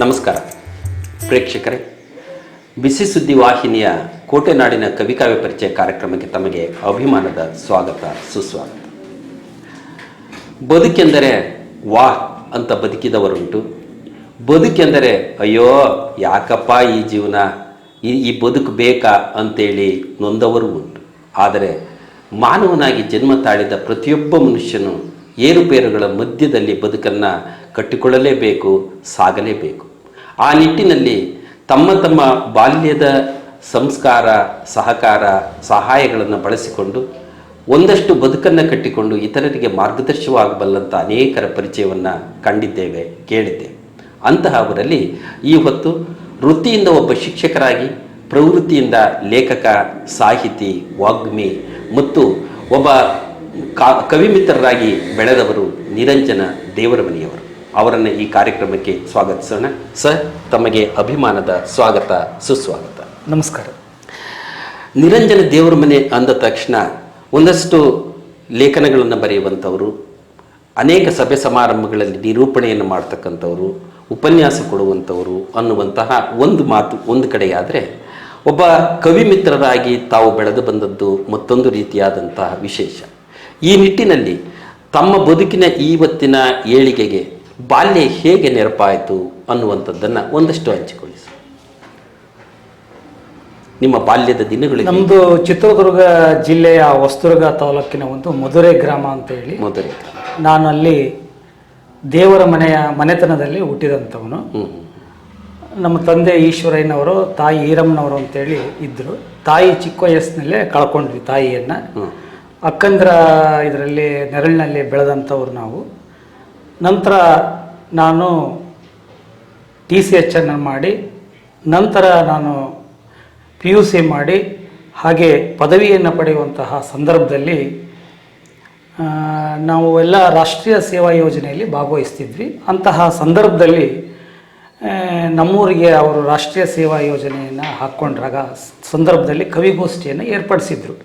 ನಮಸ್ಕಾರ ಪ್ರೇಕ್ಷಕರೇ, ಬಿಸಿ ಸುದ್ದಿ ವಾಹಿನಿಯ ಕೋಟೆನಾಡಿನ ಕವಿಕಾವ್ಯ ಪರಿಚಯ ಕಾರ್ಯಕ್ರಮಕ್ಕೆ ತಮಗೆ ಅಭಿಮಾನದ ಸ್ವಾಗತ ಸುಸ್ವಾಗತ. ಬದುಕೆಂದರೆ ವಾಹ್ ಅಂತ ಬದುಕಿದವರುಂಟು, ಬದುಕೆಂದರೆ ಅಯ್ಯೋ ಯಾಕಪ್ಪ ಈ ಜೀವನ, ಈ ಬದುಕು ಬೇಕಾ ಅಂತೇಳಿ ನೊಂದವರು ಉಂಟು. ಆದರೆ ಮಾನವನಾಗಿ ಜನ್ಮ ತಾಳಿದ ಪ್ರತಿಯೊಬ್ಬ ಮನುಷ್ಯನು ಏರುಪೇರುಗಳ ಮಧ್ಯದಲ್ಲಿ ಬದುಕನ್ನು ಕಟ್ಟಿಕೊಳ್ಳಲೇಬೇಕು, ಸಾಗಲೇಬೇಕು. ಆ ನಿಟ್ಟಿನಲ್ಲಿ ತಮ್ಮ ತಮ್ಮ ಬಾಲ್ಯದ ಸಂಸ್ಕಾರ, ಸಹಕಾರ, ಸಹಾಯಗಳನ್ನು ಬಳಸಿಕೊಂಡು ಒಂದಷ್ಟು ಬದುಕನ್ನು ಕಟ್ಟಿಕೊಂಡು ಇತರರಿಗೆ ಮಾರ್ಗದರ್ಶನವಾಗಬಲ್ಲಂಥ ಅನೇಕರ ಪರಿಚಯವನ್ನು ಕಂಡಿದ್ದೇವೆ, ಕೇಳಿದ್ದೇವೆ. ಅಂತಹವರಲ್ಲಿ ಈ ಹೊತ್ತು ವೃತ್ತಿಯಿಂದ ಒಬ್ಬ ಶಿಕ್ಷಕರಾಗಿ, ಪ್ರವೃತ್ತಿಯಿಂದ ಲೇಖಕ, ಸಾಹಿತಿ, ವಾಗ್ಮಿ ಮತ್ತು ಒಬ್ಬ ಕವಿಮಿತ್ರರಾಗಿ ಬೆಳೆದವರು ನಿರಂಜನ ದೇವರಮನಿಯವರು. ಅವರನ್ನು ಈ ಕಾರ್ಯಕ್ರಮಕ್ಕೆ ಸ್ವಾಗತಿಸೋಣ. ಸರ್, ತಮಗೆ ಅಭಿಮಾನದ ಸ್ವಾಗತ ಸುಸ್ವಾಗತ. ನಮಸ್ಕಾರ. ನಿರಂಜನ ದೇವರಮನೆ ಅಂದ ತಕ್ಷಣ ಒಂದಷ್ಟು ಲೇಖನಗಳನ್ನು ಬರೆಯುವಂಥವರು, ಅನೇಕ ಸಭೆ ಸಮಾರಂಭಗಳಲ್ಲಿ ನಿರೂಪಣೆಯನ್ನು ಮಾಡ್ತಕ್ಕಂಥವರು, ಉಪನ್ಯಾಸ ಕೊಡುವಂಥವರು ಅನ್ನುವಂತಹ ಒಂದು ಮಾತು ಒಂದು ಕಡೆಯಾದರೆ, ಒಬ್ಬ ಕವಿಮಿತ್ರರಾಗಿ ತಾವು ಬೆಳೆದು ಬಂದದ್ದು ಮತ್ತೊಂದು ರೀತಿಯಾದಂತಹ ವಿಶೇಷ. ಈ ನಿಟ್ಟಿನಲ್ಲಿ ತಮ್ಮ ಬದುಕಿನ ಇವತ್ತಿನ ಏಳಿಗೆಗೆ ಬಾಲ್ಯ ಹೇಗೆ ನೆರಪಾಯಿತು ಅನ್ನುವಂಥದ್ದನ್ನು ಒಂದಷ್ಟು ಹಂಚಿಕೊಳ್ಳಿ. ನಿಮ್ಮ ಬಾಲ್ಯದ ದಿನಗಳು. ನಮ್ಮದು ಚಿತ್ರದುರ್ಗ ಜಿಲ್ಲೆಯ ಹೊಸದುರ್ಗ ತಾಲೂಕಿನ ಒಂದು ಮಧುರೆ ಗ್ರಾಮ ಅಂತ ಹೇಳಿ. ಮಧುರೆ. ನಾನು ಅಲ್ಲಿ ದೇವರ ಮನೆತನದಲ್ಲಿ ಹುಟ್ಟಿದಂಥವನು. ನಮ್ಮ ತಂದೆ ಈಶ್ವರಯ್ಯನವರು, ತಾಯಿ ಈರಮ್ಮನವರು ಅಂತೇಳಿ ಇದ್ದರು. ತಾಯಿ ಚಿಕ್ಕ ವಯಸ್ಸಿನಲ್ಲೇ ಕಳ್ಕೊಂಡ್ವಿ ತಾಯಿಯನ್ನು. ಅಕ್ಕಂದ್ರ ಇದರಲ್ಲಿ ನೆರಳಿನಲ್ಲಿ ಬೆಳೆದಂಥವ್ರು ನಾವು. ನಂತರ ನಾನು TCH ಮಾಡಿ, ನಂತರ ನಾನು PUC ಮಾಡಿ, ಹಾಗೆ ಪದವಿಯನ್ನು ಪಡೆಯುವಂತಹ ಸಂದರ್ಭದಲ್ಲಿ ನಾವು ಎಲ್ಲ ರಾಷ್ಟ್ರೀಯ ಸೇವಾ ಯೋಜನೆಯಲ್ಲಿ ಭಾಗವಹಿಸ್ತಿದ್ವಿ. ಅಂತಹ ಸಂದರ್ಭದಲ್ಲಿ ನಮ್ಮೂರಿಗೆ ಅವರು ರಾಷ್ಟ್ರೀಯ ಸೇವಾ ಯೋಜನೆಯನ್ನು ಹಾಕ್ಕೊಂಡ್ರಾಗ ಸಂದರ್ಭದಲ್ಲಿ ಕವಿಗೋಷ್ಠಿಯನ್ನು ಏರ್ಪಡಿಸಿದ್ರು.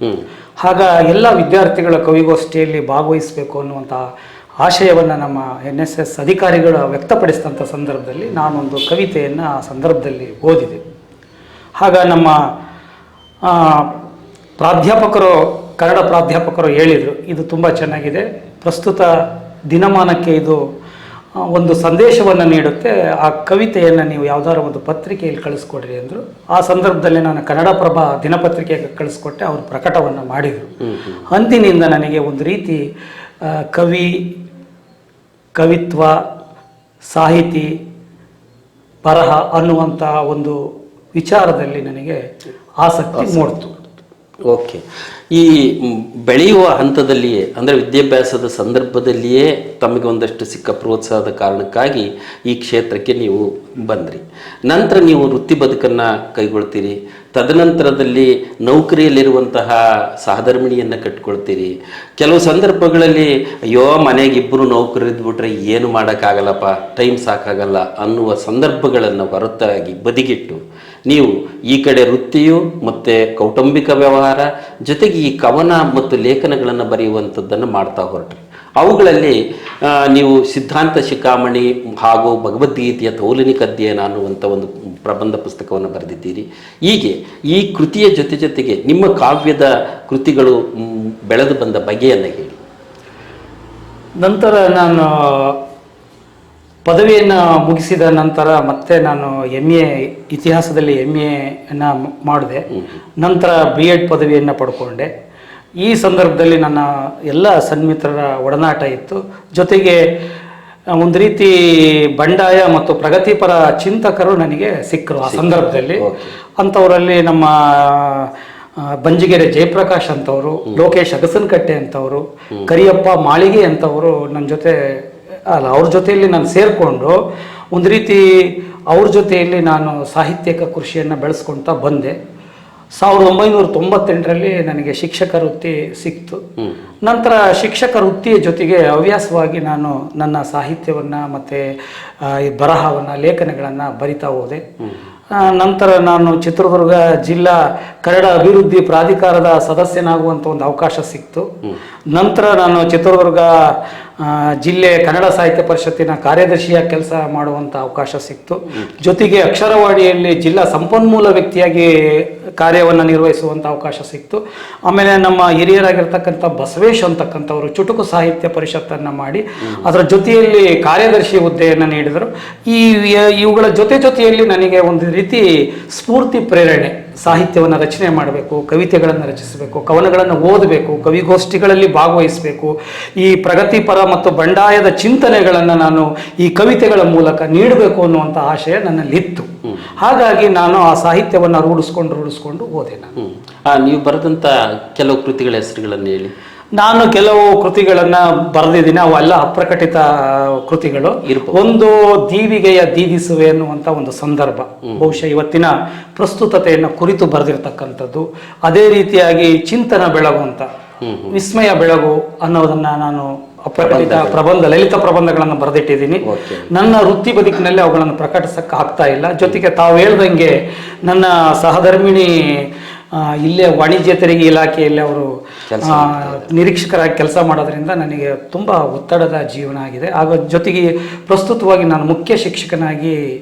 ಆಗ ಎಲ್ಲ ವಿದ್ಯಾರ್ಥಿಗಳ ಕವಿಗೋಷ್ಠಿಯಲ್ಲಿ ಭಾಗವಹಿಸಬೇಕು ಅನ್ನುವಂಥ ಆಶಯವನ್ನು ನಮ್ಮ NSS ಅಧಿಕಾರಿಗಳು ವ್ಯಕ್ತಪಡಿಸಿದಂಥ ಸಂದರ್ಭದಲ್ಲಿ ನಾನೊಂದು ಕವಿತೆಯನ್ನು ಆ ಸಂದರ್ಭದಲ್ಲಿ ಓದಿದೆ. ಆಗ ನಮ್ಮ ಪ್ರಾಧ್ಯಾಪಕರು, ಕನ್ನಡ ಪ್ರಾಧ್ಯಾಪಕರು ಹೇಳಿದರು, ಇದು ತುಂಬ ಚೆನ್ನಾಗಿದೆ, ಪ್ರಸ್ತುತ ದಿನಮಾನಕ್ಕೆ ಇದು ಒಂದು ಸಂದೇಶವನ್ನು ನೀಡುತ್ತೆ, ಆ ಕವಿತೆಯನ್ನು ನೀವು ಯಾವುದಾದ್ರು ಒಂದು ಪತ್ರಿಕೆಯಲ್ಲಿ ಕಳಿಸ್ಕೊಡ್ರಿ ಅಂದರು. ಆ ಸಂದರ್ಭದಲ್ಲಿ ನಾನು ಕನ್ನಡಪ್ರಭ ದಿನಪತ್ರಿಕೆಗೆ ಕಳಿಸ್ಕೊಟ್ಟೆ. ಅವರು ಪ್ರಕಟವನ್ನು ಮಾಡಿದರು. ಅಂದಿನಿಂದ ನನಗೆ ಒಂದು ರೀತಿ ಕವಿತ್ವ, ಸಾಹಿತಿ, ಬರಹ ಅನ್ನುವಂಥ ಒಂದು ವಿಚಾರದಲ್ಲಿ ನನಗೆ ಆಸಕ್ತಿ ಮೂಡಿತು. ಓಕೆ. ಈ ಬೆಳೆಯುವ ಹಂತದಲ್ಲಿಯೇ, ಅಂದರೆ ವಿದ್ಯಾಭ್ಯಾಸದ ಸಂದರ್ಭದಲ್ಲಿಯೇ ತಮಗೆ ಒಂದಷ್ಟು ಸಿಕ್ಕ ಪ್ರೋತ್ಸಾಹದ ಕಾರಣಕ್ಕಾಗಿ ಈ ಕ್ಷೇತ್ರಕ್ಕೆ ನೀವು ಬಂದ್ರಿ. ನಂತರ ನೀವು ವೃತ್ತಿ ಬದುಕನ್ನು ಕೈಗೊಳ್ತೀರಿ. ತದನಂತರದಲ್ಲಿ ನೌಕರಿಯಲ್ಲಿರುವಂತಹ ಸಹಧರ್ಮಿಣಿಯನ್ನು ಕಟ್ಕೊಳ್ತೀರಿ. ಕೆಲವು ಸಂದರ್ಭಗಳಲ್ಲಿ ಅಯ್ಯೋ ಮನೆಗೆ ಇಬ್ಬರು ನೌಕರು ಇದ್ಬಿಟ್ರೆ ಏನು ಮಾಡೋಕ್ಕಾಗಲ್ಲಪ್ಪ, ಟೈಮ್ ಸಾಕಾಗಲ್ಲ ಅನ್ನುವ ಸಂದರ್ಭಗಳನ್ನು ಹೊರತಾಗಿ ಬದಿಗಿಟ್ಟು ನೀವು ಈ ಕಡೆ ವೃತ್ತಿಯು ಮತ್ತು ಕೌಟುಂಬಿಕ ವ್ಯವಹಾರ ಜೊತೆಗೆ ಈ ಕವನ ಮತ್ತು ಲೇಖನಗಳನ್ನು ಬರೆಯುವಂಥದ್ದನ್ನು ಮಾಡ್ತಾ ಹೊರಟ್ರಿ. ಅವುಗಳಲ್ಲಿ ನೀವು ಸಿದ್ಧಾಂತ ಶಿಖಾಮಣಿ ಹಾಗೂ ಭಗವದ್ಗೀತೆಯ ತೌಲನಿಕ ಅಧ್ಯಯನ ಅನ್ನುವಂಥ ಒಂದು ಪ್ರಬಂಧ ಪುಸ್ತಕವನ್ನು ಬರೆದಿದ್ದೀರಿ. ಹೀಗೆ ಈ ಕೃತಿಯ ಜೊತೆಗೆ ನಿಮ್ಮ ಕಾವ್ಯದ ಕೃತಿಗಳು ಬೆಳೆದು ಬಂದ ಬಗೆಯನ್ನು ಹೇಳಿ. ನಂತರ ನಾನು ಪದವಿಯನ್ನು ಮುಗಿಸಿದ ನಂತರ ಮತ್ತೆ ನಾನು MA ಇತಿಹಾಸದಲ್ಲಿ MAಯನ್ನು ಮಾಡಿದೆ. ನಂತರ B.Ed ಪದವಿಯನ್ನು ಪಡ್ಕೊಂಡೆ. ಈ ಸಂದರ್ಭದಲ್ಲಿ ನನ್ನ ಎಲ್ಲ ಸನ್ಮಿತ್ರರ ಒಡನಾಟ ಇತ್ತು. ಜೊತೆಗೆ ಒಂದು ರೀತಿ ಬಂಡಾಯ ಮತ್ತು ಪ್ರಗತಿಪರ ಚಿಂತಕರು ನನಗೆ ಸಿಕ್ಕರು ಆ ಸಂದರ್ಭದಲ್ಲಿ. ಅಂಥವರಲ್ಲಿ ನಮ್ಮ ಬಂಜಿಗೆರೆ ಜಯಪ್ರಕಾಶ್ ಅಂತವರು, ಲೋಕೇಶ್ ಅಗಸನಕಟ್ಟೆ ಅಂತವರು, ಕರಿಯಪ್ಪ ಮಾಳಿಗೆ ಅಂತವರು ನನ್ನ ಜೊತೆ ಅವ್ರ ಜೊತೆಯಲ್ಲಿ ನಾನು ಸೇರಿಕೊಂಡು ಒಂದು ರೀತಿ ಅವ್ರ ಜೊತೆಯಲ್ಲಿ ನಾನು ಸಾಹಿತ್ಯಿಕ ಕೃಷಿಯನ್ನು ಬೆಳೆಸ್ಕೊಳ್ತಾ ಬಂದೆ. 1998ರಲ್ಲಿ ನನಗೆ ಶಿಕ್ಷಕ ವೃತ್ತಿ ಸಿಕ್ತು. ನಂತರ ಶಿಕ್ಷಕ ವೃತ್ತಿಯ ಜೊತೆಗೆ ಹವ್ಯಾಸವಾಗಿ ನಾನು ನನ್ನ ಸಾಹಿತ್ಯವನ್ನು ಮತ್ತು ಬರಹವನ್ನು, ಲೇಖನಗಳನ್ನು ಬರಿತಾ ಹೋದೆ. ನಂತರ ನಾನು ಚಿತ್ರದುರ್ಗ ಜಿಲ್ಲಾ ಕನ್ನಡ ಅಭಿವೃದ್ಧಿ ಪ್ರಾಧಿಕಾರದ ಸದಸ್ಯನಾಗುವಂಥ ಒಂದು ಅವಕಾಶ ಸಿಕ್ತು. ನಂತರ ನಾನು ಚಿತ್ರದುರ್ಗ ಜಿಲ್ಲೆ ಕನ್ನಡ ಸಾಹಿತ್ಯ ಪರಿಷತ್ತಿನ ಕಾರ್ಯದರ್ಶಿಯಾಗಿ ಕೆಲಸ ಮಾಡುವಂಥ ಅವಕಾಶ ಸಿಕ್ತು. ಜೊತೆಗೆ ಅಕ್ಷರವಾಣಿಯಲ್ಲಿ ಜಿಲ್ಲಾ ಸಂಪನ್ಮೂಲ ವ್ಯಕ್ತಿಯಾಗಿ ಕಾರ್ಯವನ್ನು ನಿರ್ವಹಿಸುವಂಥ ಅವಕಾಶ ಸಿಕ್ತು. ಆಮೇಲೆ ನಮ್ಮ ಹಿರಿಯರಾಗಿರ್ತಕ್ಕಂಥ ಬಸವೇಶ್ ಅಂತಕ್ಕಂಥವರು ಚುಟುಕು ಸಾಹಿತ್ಯ ಪರಿಷತ್ತನ್ನು ಮಾಡಿ ಅದರ ಜೊತೆಯಲ್ಲಿ ಕಾರ್ಯದರ್ಶಿ ಹುದ್ದೆಯನ್ನು ನೀಡಿದರು. ಇವುಗಳ ಜೊತೆಯಲ್ಲಿ ನನಗೆ ಒಂದು ರೀತಿ ಸ್ಫೂರ್ತಿ ಪ್ರೇರಣೆ, ಸಾಹಿತ್ಯವನ್ನು ರಚನೆ ಮಾಡಬೇಕು, ಕವಿತೆಗಳನ್ನು ರಚಿಸಬೇಕು, ಕವನಗಳನ್ನು ಓದಬೇಕು, ಕವಿಗೋಷ್ಠಿಗಳಲ್ಲಿ ಭಾಗವಹಿಸಬೇಕು, ಈ ಪ್ರಗತಿಪರ ಮತ್ತು ಬಂಡಾಯದ ಚಿಂತನೆಗಳನ್ನು ನಾನು ಈ ಕವಿತೆಗಳ ಮೂಲಕ ನೀಡಬೇಕು ಅನ್ನುವಂಥ ಆಶಯ ನನ್ನಲ್ಲಿತ್ತು. ಹಾಗಾಗಿ ನಾನು ಆ ಸಾಹಿತ್ಯವನ್ನು ರೂಢಿಸ್ಕೊಂಡು ಓದೆ. ನೀವು ಬರೆದಂಥ ಕೆಲವು ಕೃತಿಗಳ ಹೆಸರುಗಳನ್ನು ಹೇಳಿ. ನಾನು ಕೆಲವು ಕೃತಿಗಳನ್ನು ಬರೆದಿದ್ದೀನಿ, ಅವೆಲ್ಲ ಅಪ್ರಕಟಿತ ಕೃತಿಗಳು. ಒಂದು ದೀವಿಗೆಯ ದೀದಿಸುವೆ ಅನ್ನುವಂಥ ಒಂದು ಸಂದರ್ಭ, ಬಹುಶಃ ಇವತ್ತಿನ ಪ್ರಸ್ತುತತೆಯನ್ನು ಕುರಿತು ಬರೆದಿರ್ತಕ್ಕಂಥದ್ದು. ಅದೇ ರೀತಿಯಾಗಿ ಚಿಂತನ ಬೆಳಗು ಅಂತ, ವಿಸ್ಮಯ ಬೆಳಗು ಅನ್ನೋದನ್ನ ನಾನು ಅಪ್ರಕಟಿತ ಪ್ರಬಂಧ, ಲಲಿತ ಪ್ರಬಂಧಗಳನ್ನು ಬರೆದಿಟ್ಟಿದ್ದೀನಿ. ನನ್ನ ವೃತ್ತಿ ಬದುಕಿನಲ್ಲಿ ಅವುಗಳನ್ನು ಪ್ರಕಟಿಸಕ್ಕೆ ಆಗ್ತಾ ಇಲ್ಲ. ಜೊತೆಗೆ ತಾವು ಹೇಳ್ದಂಗೆ ನನ್ನ ಸಹಧರ್ಮಿಣಿ ಇಲ್ಲೇ ವಾಣಿಜ್ಯ ತೆರಿಗೆ ಇಲಾಖೆಯಲ್ಲಿ ಅವರು ನಿರೀಕ್ಷಕರಾಗಿ ಕೆಲಸ ಮಾಡೋದ್ರಿಂದ ನನಗೆ ತುಂಬ ಒತ್ತಡದ ಜೀವನ ಆಗಿದೆ. ಆಗ ಜೊತೆಗೆ ಪ್ರಸ್ತುತವಾಗಿ ನಾನು ಮುಖ್ಯ ಶಿಕ್ಷಕನಾಗಿ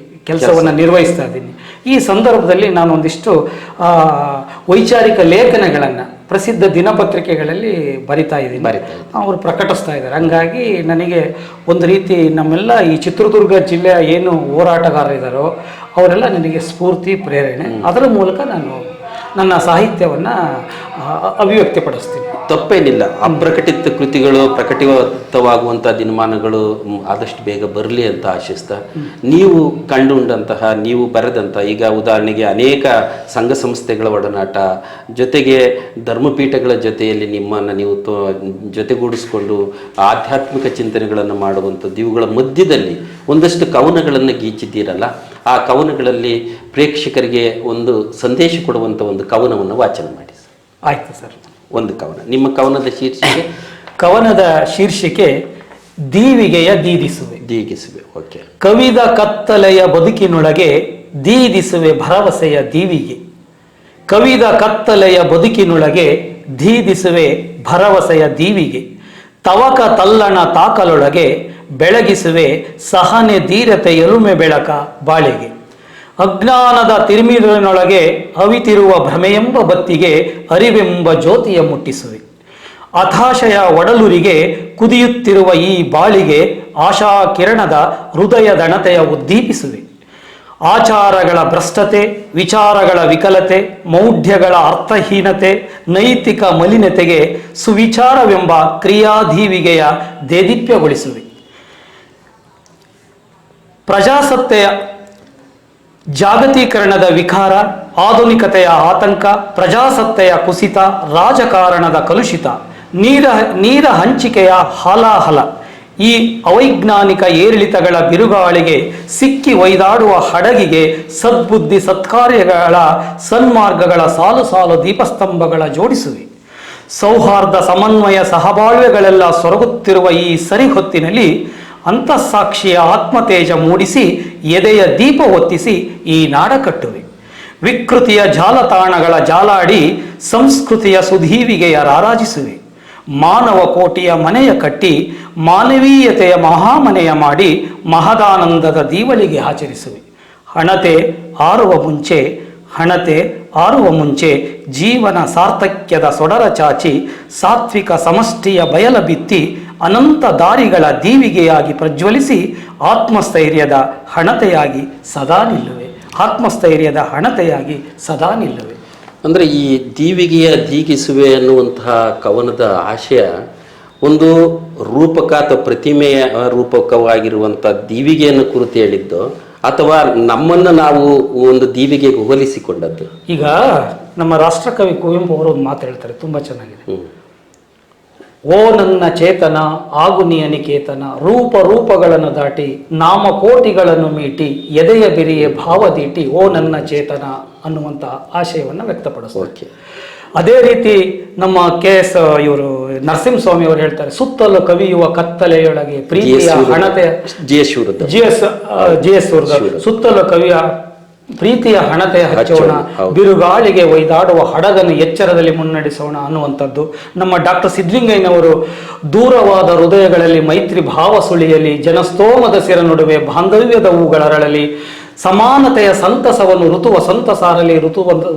ಕೆಲಸವನ್ನು ನಿರ್ವಹಿಸ್ತಾ ಇದ್ದೀನಿ. ಈ ಸಂದರ್ಭದಲ್ಲಿ ನಾನು ಒಂದಿಷ್ಟು ವೈಚಾರಿಕ ಲೇಖನಗಳನ್ನು ಪ್ರಸಿದ್ಧ ದಿನಪತ್ರಿಕೆಗಳಲ್ಲಿ ಬರಿತಾ ಇದ್ದೀನಿ, ಅವರು ಪ್ರಕಟಿಸ್ತಾ ಇದ್ದಾರೆ. ಹಂಗಾಗಿ ನನಗೆ ಒಂದು ರೀತಿ ನಮ್ಮೆಲ್ಲ ಈ ಚಿತ್ರದುರ್ಗ ಜಿಲ್ಲೆಯ ಏನು ಹೋರಾಟಗಾರರಿದ್ದಾರೋ ಅವರೆಲ್ಲ ನನಗೆ ಸ್ಫೂರ್ತಿ, ಪ್ರೇರಣೆ. ಅದರ ಮೂಲಕ ನಾನು ನನ್ನ ಸಾಹಿತ್ಯವನ್ನು ಅಭಿವ್ಯಕ್ತಿಪಡಿಸ್ತೀನಿ. ತಪ್ಪೇನಿಲ್ಲ. ಅಪ್ರಕಟಿತ ಕೃತಿಗಳು ಪ್ರಕಟಿತವಾಗುವಂಥ ದಿನಮಾನಗಳು ಆದಷ್ಟು ಬೇಗ ಬರಲಿ ಅಂತ ಆಶಿಸ್ತಾ, ನೀವು ಕಂಡುಂಡಂತಹ, ನೀವು ಬರೆದಂಥ, ಈಗ ಉದಾಹರಣೆಗೆ ಅನೇಕ ಸಂಘ ಸಂಸ್ಥೆಗಳ ಒಡನಾಟ, ಜೊತೆಗೆ ಧರ್ಮಪೀಠಗಳ ಜೊತೆಯಲ್ಲಿ ನಿಮ್ಮನ್ನು ನೀವು ಜೊತೆಗೂಡಿಸ್ಕೊಂಡು ಆಧ್ಯಾತ್ಮಿಕ ಚಿಂತನೆಗಳನ್ನು ಮಾಡುವಂಥದ್ದು, ಇವುಗಳ ಮಧ್ಯದಲ್ಲಿ ಒಂದಷ್ಟು ಕವನಗಳನ್ನು ಗೀಚಿದ್ದೀರಲ್ಲ, ಆ ಕವನಗಳಲ್ಲಿ ಪ್ರೇಕ್ಷಕರಿಗೆ ಒಂದು ಸಂದೇಶ ಕೊಡುವಂಥ ಒಂದು ಕವನವನ್ನು ವಾಚನ ಮಾಡಿ. ಆಯ್ತು ಸರ್. ಒಂದು ಕವನ, ನಿಮ್ಮ ಕವನದ ಶೀರ್ಷಿಕೆ? ಕವನದ ಶೀರ್ಷಿಕೆ ದೀವಿಗೆಯ ದೀದಿಸುವೆ. ದೀದಿಸುವೆ, ಓಕೆ. ಕವಿದ ಕತ್ತಲೆಯ ಬದುಕಿನೊಳಗೆ ದೀದಿಸುವೆ ಭರವಸೆಯ ದೀವಿಗೆ. ಕವಿದ ಕತ್ತಲೆಯ ಬದುಕಿನೊಳಗೆ ದೀದಿಸುವೆ ಭರವಸೆಯ ದೀವಿಗೆ. ತವಕ ತಲ್ಲಣ ತಾಕಲೊಳಗೆ ಬೆಳಗಿಸುವೆ ಸಹನೆ ಧೀರತೆ ಎಲುಮೆ ಬೆಳಕ ಬಾಳೆಗೆ. ಅಜ್ಞಾನದ ತಿರುಮಿರಿನೊಳಗೆ ಅವಿತಿರುವ ಭ್ರಮೆಯೆಂಬ ಬತ್ತಿಗೆ ಅರಿವೆಂಬ ಜ್ಯೋತಿಯ ಮುಟ್ಟಿಸುವೆ. ಹತಾಶೆಯ ಒಡಲುರಿಗೆ ಕುದಿಯುತ್ತಿರುವ ಈ ಬಾಳಿಗೆ ಆಶಾ ಕಿರಣದ ಹೃದಯ ದಣತೆಯ ಉದ್ದೀಪಿಸುವೆ. ಆಚಾರಗಳ ಭ್ರಷ್ಟತೆ, ವಿಚಾರಗಳ ವಿಕಲತೆ, ಮೌಢ್ಯಗಳ ಅರ್ಥಹೀನತೆ, ನೈತಿಕ ಮಲಿನತೆಗೆ ಸುವಿಚಾರವೆಂಬ ಕ್ರಿಯಾಧೀವಿಗೆಯ ದೇದೀಪ್ಯಗೊಳಿಸುವೆ. ಪ್ರಜಾಸತ್ತೆಯ ಜಾಗತೀಕರಣದ ವಿಕಾರ, ಆಧುನಿಕತೆಯ ಆತಂಕ, ಪ್ರಜಾಸತ್ತೆಯ ಕುಸಿತ, ರಾಜಕಾರಣದ ಕಲುಷಿತ, ನೀರ ಹಂಚಿಕೆಯ ಹಾಲಾಹಲ, ಈ ಅವೈಜ್ಞಾನಿಕ ಏರಿಳಿತಗಳ ಬಿರುಗಾಳಿಗೆ ಸಿಕ್ಕಿ ಒಯ್ದಾಡುವ ಹಡಗಿಗೆ ಸದ್ಬುದ್ಧಿ ಸತ್ಕಾರ್ಯಗಳ ಸನ್ಮಾರ್ಗಗಳ ಸಾಲು ಸಾಲು ದೀಪಸ್ತಂಭಗಳ ಜೋಡಿಸುವೆ. ಸೌಹಾರ್ದ ಸಮನ್ವಯ ಸಹಬಾಳ್ವೆಗಳೆಲ್ಲ ಸೊರಗುತ್ತಿರುವ ಈ ಸರಿಹೊತ್ತಿನಲ್ಲಿ ಅಂತಃಸಾಕ್ಷಿಯ ಆತ್ಮತೇಜ ಮೂಡಿಸಿ ಎದೆಯ ದೀಪ ಹೊತ್ತಿಸಿ ಈ ನಾಡ ಕಟ್ಟುವೆ. ವಿಕೃತಿಯ ಜಾಲತಾಣಗಳ ಜಾಲಾಡಿ ಸಂಸ್ಕೃತಿಯ ಸುಧೀವಿಗೆಯ ರಾರಾಜಿಸುವೆ. ಮಾನವ ಕೋಟಿಯ ಮನೆಯ ಕಟ್ಟಿ ಮಾನವೀಯತೆಯ ಮಹಾಮನೆಯ ಮಾಡಿ ಮಹದಾನಂದದ ದೀವಳಿಗೆ ಆಚರಿಸುವೆ. ಹಣತೆ ಆರುವ ಮುಂಚೆ ಜೀವನ ಸಾರ್ಥಕ್ಯದ ಸೊಡರ ಚಾಚಿ ಸಾತ್ವಿಕ ಸಮಷ್ಟಿಯ ಬಯಲ ಬಿತ್ತಿ ಅನಂತ ದಾರಿಗಳ ದೀವಿಗೆಯಾಗಿ ಪ್ರಜ್ವಲಿಸಿ ಆತ್ಮಸ್ಥೈರ್ಯದ ಹಣತೆಯಾಗಿ ಸದಾ ನಿಲ್ಲುವೆ. ಅಂದರೆ ಈ ದೀವಿಗೆಯ ದೀಗಿಸುವೆ ಅನ್ನುವಂತಹ ಕವನದ ಆಶಯ ಒಂದು ರೂಪಕ ಅಥವಾ ಪ್ರತಿಮೆಯ ರೂಪಕವಾಗಿರುವಂಥ ದೀವಿಗೆಯನ್ನು ಕುರಿತು ಹೇಳಿದ್ದು, ಅಥವಾ ನಮ್ಮನ್ನು ನಾವು ಒಂದು ದೀವಿಗೆಗೆ ಹೋಲಿಸಿಕೊಂಡದ್ದು? ಈಗ ನಮ್ಮ ರಾಷ್ಟ್ರಕವಿ ಕುವೆಂಪು ಅವರು ಒಂದು ಮಾತು ಹೇಳ್ತಾರೆ, ತುಂಬಾ ಚೆನ್ನಾಗಿದೆ. ಓ ನನ್ನ ಚೇತನ ಆಗು ನೀ ಅನಿಕೇತನ, ರೂಪಗಳನ್ನು ದಾಟಿ ನಾಮಕೋಟಿಗಳನ್ನು ಮೀಟಿ ಎದೆಯ ಬಿರಿಯ ಭಾವದೀಟಿ ಓ ನನ್ನ ಚೇತನ ಅನ್ನುವಂಥ ಆಶಯವನ್ನು ವ್ಯಕ್ತಪಡಿಸ್ತಾರೆ. ಅದೇ ರೀತಿ ನಮ್ಮ KS ಇವರು ನರಸಿಂಹಸ್ವಾಮಿ ಅವರು ಹೇಳ್ತಾರೆ, ಸುತ್ತಲೂ ಕವಿಯುವ ಕತ್ತಲೆಯೊಳಗೆ ಪ್ರೀತಿಯ ಹಣತೆ. GS ಸುತ್ತಲೂ ಪ್ರೀತಿಯ ಹಣತೆ ಹಚ್ಚೋಣ, ಹೌದು. ಬಿರುಗಾಳಿಗೆ ಒಯ್ದಾಡುವ ಹಡಗನ್ನು ಎಚ್ಚರದಲ್ಲಿ ಮುನ್ನಡೆಸೋಣ ಅನ್ನುವಂಥದ್ದು ನಮ್ಮ ಡಾಕ್ಟರ್ ಸಿದ್ಧಲಿಂಗಯ್ಯನವರು ದೂರವಾದ ಹೃದಯಗಳಲ್ಲಿ ಮೈತ್ರಿ ಭಾವ ಸುಳಿಯಲಿ, ಜನಸ್ತೋಮದ ಸಿರ ನಡುವೆ ಬಾಂಧವ್ಯದ ಹೂಗಳರಳಲಿ, ಸಮಾನತೆಯ ಸಂತಸವನ್ನು ಋತು ವಸಂತ ಸಾರಲಿ,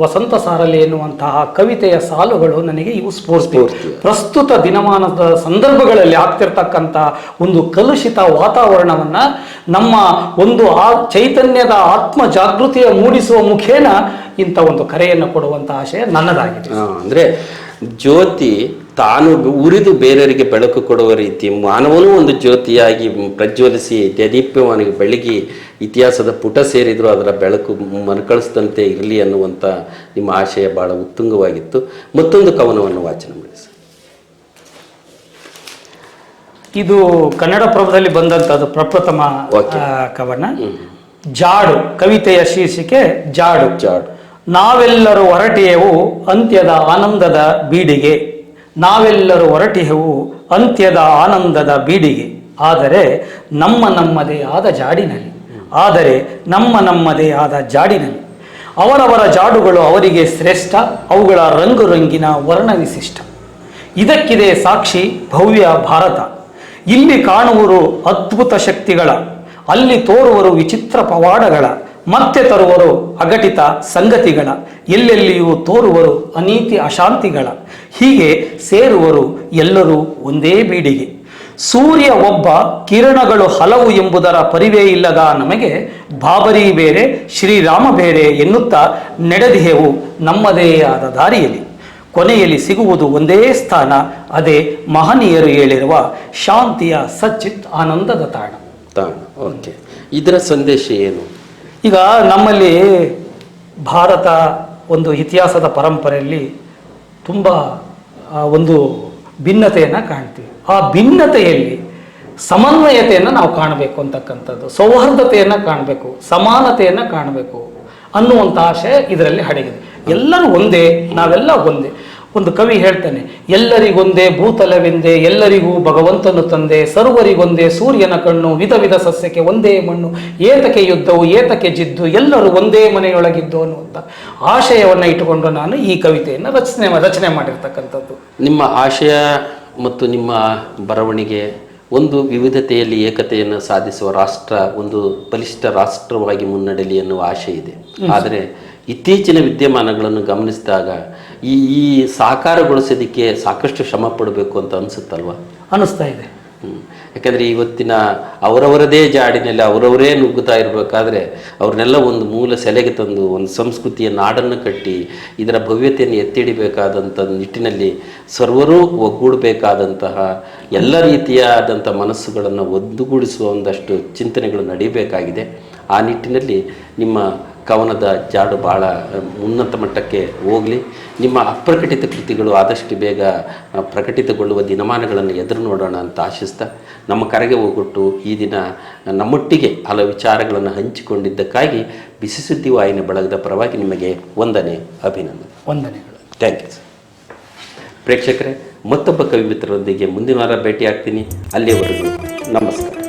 ವಸಂತ ಸಾರಲಿ ಎನ್ನುವಂತಹ ಕವಿತೆಯ ಸಾಲುಗಳು ನನಗೆ ಇವು ಸ್ಫೂರ್ತಿ. ಪ್ರಸ್ತುತ ದಿನಮಾನದ ಸಂದರ್ಭಗಳಲ್ಲಿ ಆಗ್ತಿರ್ತಕ್ಕಂಥ ಒಂದು ಕಲುಷಿತ ವಾತಾವರಣವನ್ನ ನಮ್ಮ ಒಂದು ಚೈತನ್ಯದ ಆತ್ಮ ಜಾಗೃತಿಯ ಮೂಡಿಸುವ ಮುಖೇನ ಇಂಥ ಒಂದು ಕರೆಯನ್ನು ಕೊಡುವಂತಹ ಆಶಯ ನನ್ನದಾಗಿದೆ. ಅಂದ್ರೆ ಜ್ಯೋತಿ ತಾನು ಉರಿದು ಬೇರೆಯವರಿಗೆ ಬೆಳಕು ಕೊಡುವ ರೀತಿ ಮಾನವನೂ ಒಂದು ಜ್ಯೋತಿಯಾಗಿ ಪ್ರಜ್ವಲಿಸಿ ದೇದೀಪ್ಯಮಾನಿಗೆ ಬೆಳಗಿ ಇತಿಹಾಸದ ಪುಟ ಸೇರಿದ್ರು ಅದರ ಬೆಳಕು ಮರುಕಳಿಸಿದಂತೆ ಇರಲಿ ಅನ್ನುವಂಥ ನಿಮ್ಮ ಆಶಯ ಬಹಳ ಉತ್ತುಂಗವಾಗಿತ್ತು. ಮತ್ತೊಂದು ಕವನವನ್ನು ವಾಚನ ಮಾಡಿಸಿ. ಇದು ಕನ್ನಡ ಪ್ರಭದಲ್ಲಿ ಬಂದಂಥದ್ದು ಪ್ರಪ್ರಥಮ ಕವನ. ಜಾಡು, ಕವಿತೆಯ ಶೀರ್ಷಿಕೆ ಜಾಡು. ಜಾಡು. ನಾವೆಲ್ಲರೂ ಹೊರಟಿಯೆವು ಅಂತ್ಯದ ಆನಂದದ ಬೀಡಿಗೆ, ನಾವೆಲ್ಲರೂ ಹೊರಟಿಯೆವು ಅಂತ್ಯದ ಆನಂದದ ಬೀಡಿಗೆ, ಆದರೆ ನಮ್ಮದೇ ಆದ ಜಾಡಿನಲ್ಲಿ, ಆದರೆ ನಮ್ಮದೇ ಆದ ಜಾಡಿನಲ್ಲಿ. ಅವರವರ ಜಾಡುಗಳು ಅವರಿಗೆ ಶ್ರೇಷ್ಠ, ಅವುಗಳ ರಂಗು ರಂಗಿನ ವರ್ಣ ವಿಶಿಷ್ಟ. ಇದಕ್ಕಿದೆ ಸಾಕ್ಷಿ ಭವ್ಯ ಭಾರತ. ಇಲ್ಲಿ ಕಾಣುವರು ಅದ್ಭುತ ಶಕ್ತಿಗಳ, ಅಲ್ಲಿ ತೋರುವರು ವಿಚಿತ್ರ ಪವಾಡಗಳ, ಮತ್ತೆ ತರುವರು ಅಘಟಿತ ಸಂಗತಿಗಳ, ಎಲ್ಲೆಲ್ಲಿಯೂ ತೋರುವರು ಅನೀತಿ ಅಶಾಂತಿಗಳ. ಹೀಗೆ ಸೇರುವರು ಎಲ್ಲರೂ ಒಂದೇ ಬೀಡಿಗೆ. ಸೂರ್ಯ ಒಬ್ಬ, ಕಿರಣಗಳು ಹಲವು ಎಂಬುದರ ಪರಿವೇ ಇಲ್ಲದ ನಮಗೆ ಬಾಬರಿ ಬೇರೆ ಶ್ರೀರಾಮ ಬೇರೆ ಎನ್ನುತ್ತಾ ನಡೆದಿಹೆವು ನಮ್ಮದೇ ಆದ ದಾರಿಯಲ್ಲಿ. ಕೊನೆಯಲ್ಲಿ ಸಿಗುವುದು ಒಂದೇ ಸ್ಥಾನ, ಅದೇ ಮಹನೀಯರು ಹೇಳಿರುವ ಶಾಂತಿಯ ಸಚ್ಚಿತ್ ಆನಂದದ ತಾಣ. ಓಕೆ, ಇದರ ಸಂದೇಶ ಏನು? ಈಗ ನಮ್ಮಲ್ಲಿ ಭಾರತ ಒಂದು ಇತಿಹಾಸದ ಪರಂಪರೆಯಲ್ಲಿ ತುಂಬ ಒಂದು ಭಿನ್ನತೆಯನ್ನು ಕಾಣ್ತೀವಿ. ಆ ಭಿನ್ನತೆಯಲ್ಲಿ ಸಮನ್ವಯತೆಯನ್ನು ನಾವು ಕಾಣಬೇಕು ಅಂತಕ್ಕಂಥದ್ದು, ಸೌಹಾರ್ದತೆಯನ್ನು ಕಾಣಬೇಕು, ಸಮಾನತೆಯನ್ನು ಕಾಣಬೇಕು ಅನ್ನುವಂಥ ಆಶಯ ಇದರಲ್ಲಿ ಅಡಗಿದೆ. ಎಲ್ಲರೂ ಒಂದೇ, ನಾವೆಲ್ಲ ಒಂದೇ. ಒಂದು ಕವಿ ಹೇಳ್ತಾನೆ, ಎಲ್ಲರಿಗೊಂದೇ ಭೂತಲವೆಂದೇ ಎಲ್ಲರಿಗೂ ಭಗವಂತನು ತಂದೆ, ಸರ್ವರಿಗೊಂದೇ ಸೂರ್ಯನ ಕಣ್ಣು, ವಿಧ ವಿಧ ಸಸ್ಯಕ್ಕೆ ಒಂದೇ ಮಣ್ಣು, ಏತಕ್ಕೆ ಯುದ್ಧವು ಏತಕ್ಕೆ ಜಿದ್ದು, ಎಲ್ಲರೂ ಒಂದೇ ಮನೆಯೊಳಗಿದ್ದು ಅನ್ನುವಂಥ ಆಶಯವನ್ನು ಇಟ್ಟುಕೊಂಡು ನಾನು ಈ ಕವಿತೆಯನ್ನು ರಚನೆ ಮಾಡಿರ್ತಕ್ಕಂಥದ್ದು. ನಿಮ್ಮ ಆಶಯ ಮತ್ತು ನಿಮ್ಮ ಬರವಣಿಗೆ ಒಂದು ವಿವಿಧತೆಯಲ್ಲಿ ಏಕತೆಯನ್ನು ಸಾಧಿಸುವ ರಾಷ್ಟ್ರ, ಒಂದು ಬಲಿಷ್ಠ ರಾಷ್ಟ್ರವಾಗಿ ಮುನ್ನಡೆಯಲಿ ಎನ್ನುವ ಆಶೆ ಇದೆ. ಆದರೆ ಇತ್ತೀಚಿನ ವಿದ್ಯಮಾನಗಳನ್ನು ಗಮನಿಸಿದಾಗ ಈ ಸಾಕಾರಗೊಳಿಸೋದಕ್ಕೆ ಸಾಕಷ್ಟು ಶ್ರಮ ಪಡಬೇಕು ಅಂತ ಅನಿಸುತ್ತಲ್ವ? ಅನ್ನಿಸ್ತಾ ಇದೆ. ಯಾಕಂದರೆ ಇವತ್ತಿನ ಅವರವರದೇ ಜಾಡಿನಲ್ಲಿ ಅವರವರೇ ನುಗ್ಗುತ್ತಾ ಇರಬೇಕಾದ್ರೆ ಅವ್ರನ್ನೆಲ್ಲ ಒಂದು ಮೂಲ ಸೆಲೆಗೆ ತಂದು ಒಂದು ಸಂಸ್ಕೃತಿಯ ನಾಡನ್ನು ಕಟ್ಟಿ ಇದರ ಭವ್ಯತೆಯನ್ನು ಎತ್ತಿಡಿಬೇಕಾದಂಥ ನಿಟ್ಟಿನಲ್ಲಿ ಸರ್ವರೂ ಒಗ್ಗೂಡಬೇಕಾದಂತಹ ಎಲ್ಲ ರೀತಿಯಾದಂಥ ಮನಸ್ಸುಗಳನ್ನು ಒದ್ದುಗೂಡಿಸುವ ಒಂದಷ್ಟು ಚಿಂತನೆಗಳು ನಡೀಬೇಕಾಗಿದೆ. ಆ ನಿಟ್ಟಿನಲ್ಲಿ ನಿಮ್ಮ ಕವನದ ಜಾಡು ಭಾಳ ಉನ್ನತ ಮಟ್ಟಕ್ಕೆ ಹೋಗಲಿ. ನಿಮ್ಮ ಅಪ್ರಕಟಿತ ಕೃತಿಗಳು ಆದಷ್ಟು ಬೇಗ ಪ್ರಕಟಿತಗೊಳ್ಳುವ ದಿನಮಾನಗಳನ್ನು ಎದುರು ನೋಡೋಣ ಅಂತ ಆಶಿಸ್ತಾ ನಮ್ಮ ಕರೆಗೆ ಹೋಗ್ಬಿಟ್ಟು ಈ ದಿನ ನಮ್ಮೊಟ್ಟಿಗೆ ಹಲವು ವಿಚಾರಗಳನ್ನು ಹಂಚಿಕೊಂಡಿದ್ದಕ್ಕಾಗಿ ಬಿಸಿ ಸುದ್ದಿ ವಾಹಿನಿ ಬಳಗದ ಪರವಾಗಿ ನಿಮಗೆ ವಂದನೆಗಳು. Thank you. ಪ್ರೇಕ್ಷಕರೇ, ಮತ್ತೊಬ್ಬ ಕವಿ ಮಿತ್ರರೊಂದಿಗೆ ಮುಂದಿನ ವಾರ ಭೇಟಿ ಆಗ್ತೀನಿ. ಅಲ್ಲಿಯವರೆಗೂ ನಮಸ್ಕಾರ.